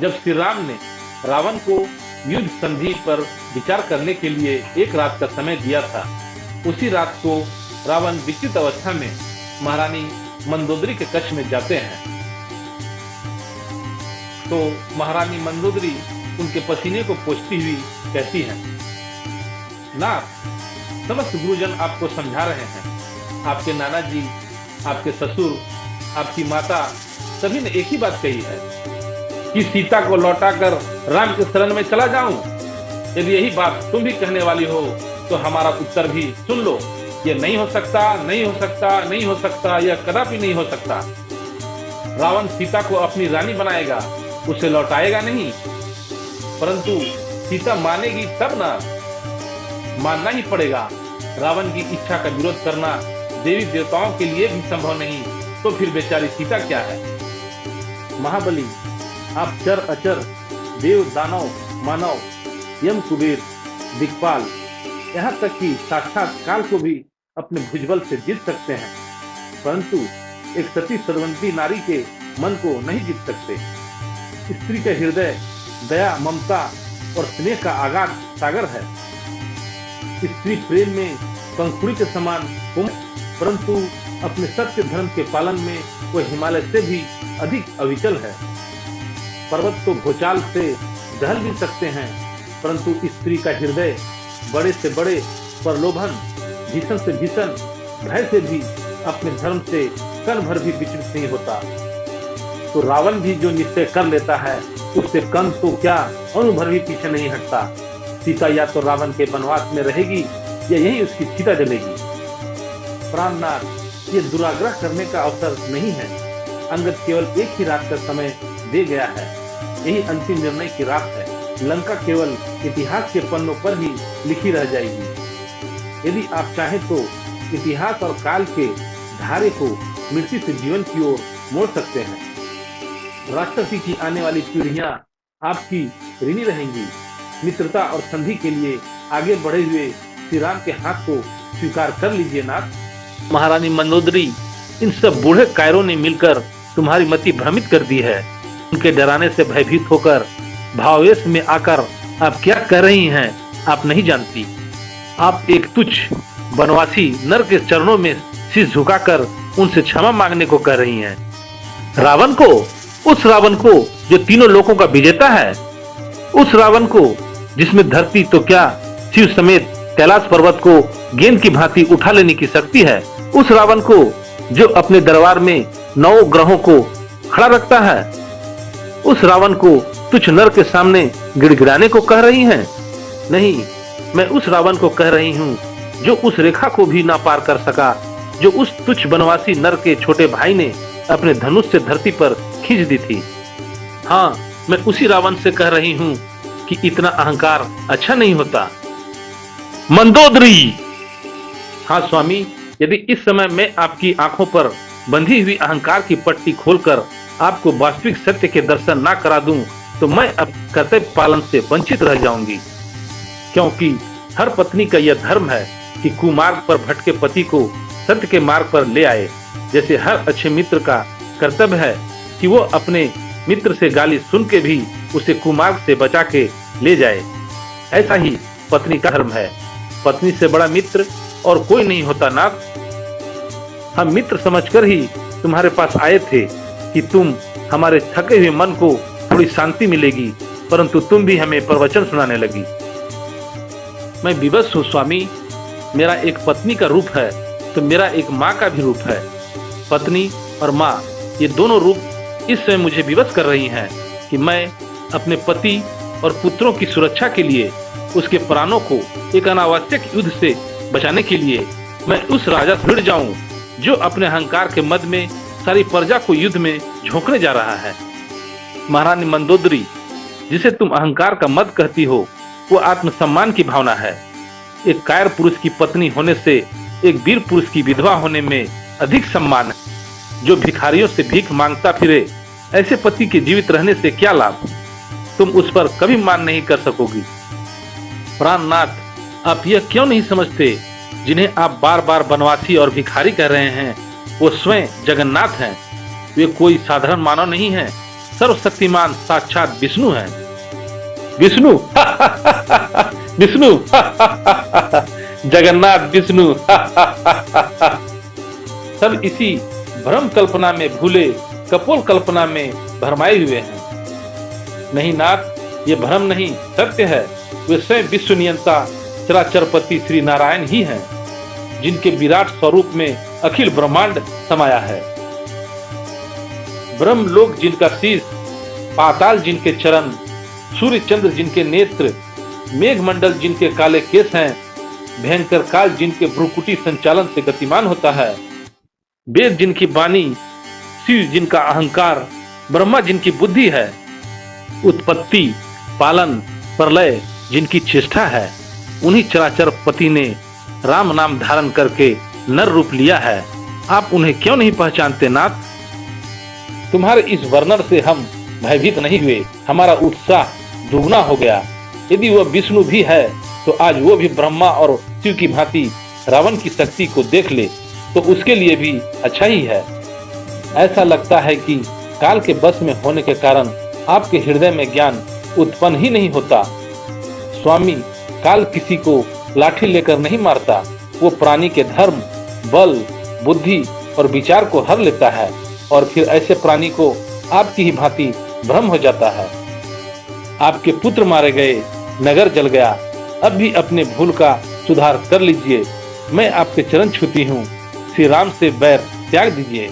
जब श्री राम ने रावण को युद्ध संधि पर विचार करने के लिए एक रात का समय दिया था, उसी रात को रावण विचित्र अवस्था में महारानी मंदोदरी के कक्ष में जाते हैं। तो महारानी मंदोदरी उनके पसीने को पोंछती हुई कहती हैं, नाथ, समस्त गुरुजन आपको समझा रहे हैं। आपके नाना जी, आपके ससुर, आपकी माता सभी ने एक ही बात कही है कि सीता को लौटाकर राम के शरण में चला जाऊं। यदि यही बात तुम भी कहने वाली हो तो हमारा उत्तर भी सुन लो। ये नहीं हो सकता, नहीं हो सकता, नहीं हो सकता, यह कदापि नहीं हो सकता। रावण सीता को अपनी रानी बनाएगा, उसे लौटाएगा नहीं। परंतु सीता मानेगी तब ना, मानना ही पड़ेगा। रावण की इच्छा का विरोध करना देवी देवताओं के लिए भी संभव नहीं, तो फिर बेचारी सीता क्या है। महाबली, आप चर अचर, देव दानव मानव, यम कुबेर दिक्पाल, यहाँ तक कि साक्षात काल को भी अपने भुजबल से जीत सकते हैं, परंतु एक सती सदवंती नारी के मन को नहीं जीत सकते। स्त्री का हृदय दया, ममता और स्नेह का आगाध सागर है। स्त्री प्रेम में पंखुड़ी के समान कोमल, परंतु अपने सत्य धर्म के पालन में वह हिमालय से भी अधिक अविचल है। पर्वत तो भूचाल से दहल भी सकते हैं, परंतु स्त्री का हृदय बड़े से बड़े प्रलोभन, भीषण से भीषण भय से भी अपने धर्म से कण भर भी विचलित नहीं होता। तो रावण भी जो निश्चय कर लेता है, उससे कंस तो क्या अणु भर भी पीछे नहीं हटता। सीता या तो रावण के वनवास में रहेगी या यही उसकी चिता जलेगी। प्राणनाथ, ये दुराग्रह करने का अवसर नहीं है। अंगद केवल एक ही रात का समय दे गया है, यही अंतिम निर्णय की रात है। लंका केवल इतिहास के पन्नों पर ही लिखी रह जाएगी। यदि आप चाहें तो इतिहास और काल के धारे को मृत्यु से जीवन की ओर मोड़ सकते हैं। राक्षसी की आने वाली पीढ़ियां आपकी ऋणी रहेंगी। मित्रता और संधि के लिए आगे बढ़े हुए श्री राम के हाथ को स्वीकार कर लीजिए नाथ। महारानी मंदोदरी, इन सब बूढ़े कायरों ने मिलकर तुम्हारी मति भ्रमित कर दी है। उनके डराने से भयभीत होकर भावावेश में आकर आप क्या कर रही हैं, आप नहीं जानती। आप एक तुच्छ वनवासी नर के चरणों में सिर झुकाकर उनसे क्षमा मांगने को कह रही हैं। रावण को, उस रावण को जो तीनों लोकों का विजेता है, उस रावण को जिसमें धरती तो क्या शिव समेत कैलाश पर्वत को गेंद की भांति उठा लेने की शक्ति है, उस रावण को जो अपने दरबार में 9 ग्रहों को खड़ा रखता है, उस रावण को तुच्छ नर के सामने गिड़गिड़ाने को कह रही हैं। नहीं, मैं उस रावण को कह रही हूँ जो उस रेखा को भी ना पार कर सका, जो उस तुच्छ वनवासी नर के छोटे भाई ने अपने धनुष से धरती पर खींच दी थी। हाँ, मैं उसी रावण से कह रही हूँ कि इतना अहंकार अच्छा नहीं होता। मंदोदरी! हाँ स्वामी, यदि इस समय मैं आपकी आंखों पर बंधी हुई अहंकार की पट्टी खोलकर आपको वास्तविक सत्य के दर्शन ना करा दूं, तो मैं अब कर्तव्य पालन से वंचित रह जाऊंगी। क्योंकि हर पत्नी का यह धर्म है कि कुमार्ग पर भटके पति को सत्य के मार्ग पर ले आए। जैसे हर अच्छे मित्र का कर्तव्य है कि वो अपने मित्र से गाली सुन के भी उसे कुमार्ग से बचा के ले जाए, ऐसा ही पत्नी का धर्म है। पत्नी से बड़ा मित्र और कोई नहीं होता नाथ। हम मित्र समझकर ही तुम्हारे पास आए थे कि तुम हमारे थके हुए मन को थोड़ी शांति मिलेगी, परंतु तुम भी हमें प्रवचन सुनाने लगी। मैं विवश हूँ स्वामी। मेरा एक पत्नी का रूप है तो मेरा एक माँ का भी रूप है। पत्नी और माँ, ये दोनों रूप इस समय मुझे विवश कर रही हैं कि मैं अपने पति और पुत्रों की सुरक्षा के लिए, उसके प्राणों को एक अनावश्यक युद्ध से बचाने के लिए मैं उस राजा से भिड़ जाऊं जो अपने अहंकार के मद में सारी प्रजा को युद्ध में झोंकने जा रहा है। महारानी मंदोदरी, जिसे तुम अहंकार का मद कहती हो, वो आत्मसम्मान की भावना है। एक कायर पुरुष की पत्नी होने से एक वीर पुरुष की विधवा होने में अधिक सम्मान है। जो भिखारियों से भीख मांगता फिरे, ऐसे पति के जीवित रहने से क्या लाभ? तुम उस पर कभी मान नहीं कर सकोगी। प्राणनाथ, आप यह क्यों नहीं समझते? जिन्हें आप बार बार वनवासी और भिखारी कह रहे हैं, वो स्वयं जगन्नाथ हैं। वे कोई साधारण मानव नहीं हैं। सर्वशक्तिमान साक्षात विष्णु हैं। विष्णु विष्णु जगन्नाथ विष्णु सब इसी भ्रम कल्पना में भूले कपोल कल्पना में भरमाए हुए हैं। नहीं नाथ, ये भ्रम नहीं, सत्य है। वे स्वयं विश्व नियंता चराचरपति श्री नारायण ही हैं, जिनके विराट स्वरूप में अखिल ब्रह्मांड समाया है। ब्रह्मलोक जिनका शीश, पाताल जिनके चरण, सूर्य चंद्र जिनके नेत्र, मेघमंडल जिनके काले केस हैं, भयंकर काल जिनके भ्रुकुटी संचालन से गतिमान होता है, वेद जिनकी वाणी, शिव जिनका अहंकार, ब्रह्मा जिनकी बुद्धि है, उत्पत्ति, पालन, प्रलय जिनकी चेष्टा है, उन्हीं चराचर पति ने राम नाम धारण करके नर रूप लिया है। आप उन्हें क्यों नहीं पहचानते नाथ? तुम्हारे इस वर्णन से हम भयभीत नहीं हुए, हमारा उत्साह दुगना हो गया। यदि वह विष्णु भी है तो आज वो भी ब्रह्मा और शिव की भांति रावण की शक्ति को देख ले तो उसके लिए भी अच्छा ही है। ऐसा लगता है कि काल के बस में होने के कारण आपके हृदय में ज्ञान उत्पन्न ही नहीं होता। स्वामी, काल किसी को लाठी लेकर नहीं मारता, वो प्राणी के धर्म, बल, बुद्धि और विचार को हर लेता है और फिर ऐसे प्राणी को आपकी ही भांति भ्रम हो जाता है। आपके पुत्र मारे गए, नगर जल गया, अब भी अपने भूल का सुधार कर लीजिए। मैं आपके चरण छूती हूँ, श्री राम से बैर त्याग दीजिए।